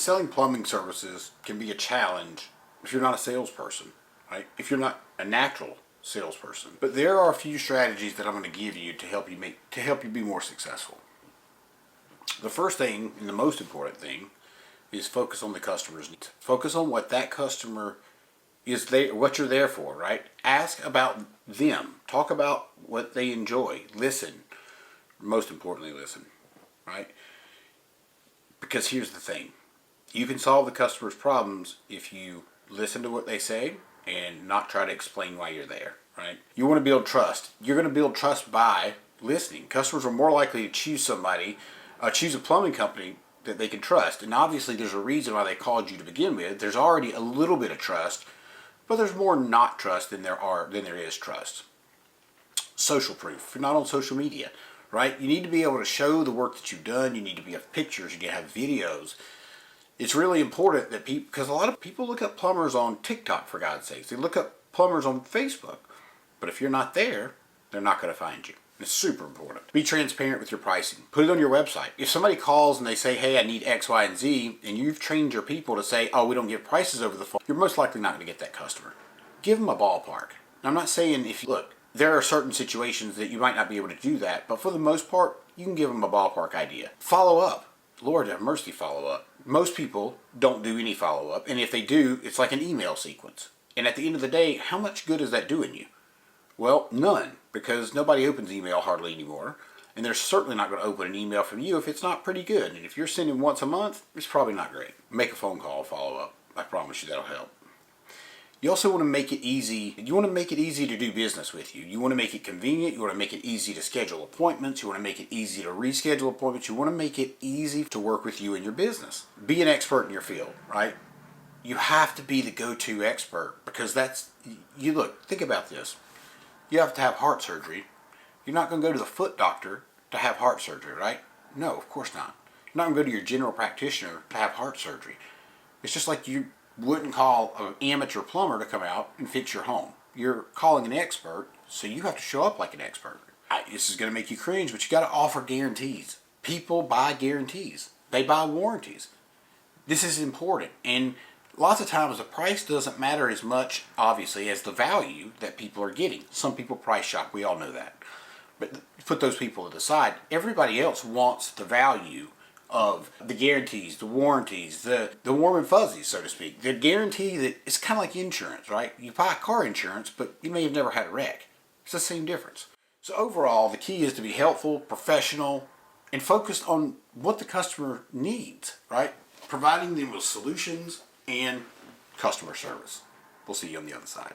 Selling plumbing services can be a challenge if you're not a salesperson, right? If you're not a natural salesperson. But there are a few strategies that I'm going to give you to help you be more successful. The first thing and the most important thing is focus on the customer's needs. Focus on what that customer is there, what you're there for, right? Ask about them. Talk about what they enjoy. Listen. Most importantly, listen, right? Because here's the thing. You can solve the customer's problems if you listen to what they say and not try to explain why you're there, right? You want to build trust. You're going to build trust by listening. Customers are more likely to choose a plumbing company that they can trust. And obviously there's a reason why they called you to begin with. There's already a little bit of trust, but there's more not trust than there is trust. Social proof. If you're not on social media, right? You need to be able to show the work that you've done. You need to have pictures. You need to have videos. It's really important that because a lot of people look up plumbers on TikTok, for God's sakes. They look up plumbers on Facebook. But if you're not there, they're not going to find you. It's super important. Be transparent with your pricing. Put it on your website. If somebody calls and they say, hey, I need X, Y, and Z, and you've trained your people to say, oh, we don't give prices over the phone, you're most likely not going to get that customer. Give them a ballpark. Now, I'm not saying look, there are certain situations that you might not be able to do that, but for the most part, you can give them a ballpark idea. Follow up. Lord have mercy, follow up. Most people don't do any follow up, and if they do, it's like an email sequence. And at the end of the day, how much good is that doing you? Well, none, because nobody opens email hardly anymore, and they're certainly not going to open an email from you if it's not pretty good. And if you're sending once a month, it's probably not great. Make a phone call, follow up. I promise you that'll help. You also want to make it easy. You want to make it easy to do business with you. You want to make it convenient. You want to make it easy to schedule appointments. You want to make it easy to reschedule appointments. You want to make it easy to work with you in your business. Be an expert in your field, right? You have to be the go-to expert because think about this. You have to have heart surgery. You're not going to go to the foot doctor to have heart surgery, right? No, of course not. You're not going to go to your general practitioner to have heart surgery. It's just like you wouldn't call an amateur plumber to come out and fix your home. You're calling an expert, so you have to show up like an expert. This is going to make you cringe, but you got to offer guarantees. People buy guarantees. They buy warranties. This is important, and lots of times the price doesn't matter as much, obviously, as the value that people are getting. Some people price shop, we all know that. But put those people to the side. Everybody else wants the value of the guarantees, the warranties, the warm and fuzzies, so to speak. The guarantee that it's kind of like insurance, right? You buy car insurance, but you may have never had a wreck. It's the same difference. So overall, the key is to be helpful, professional, and focused on what the customer needs, right? Providing them with solutions and customer service. We'll see you on the other side.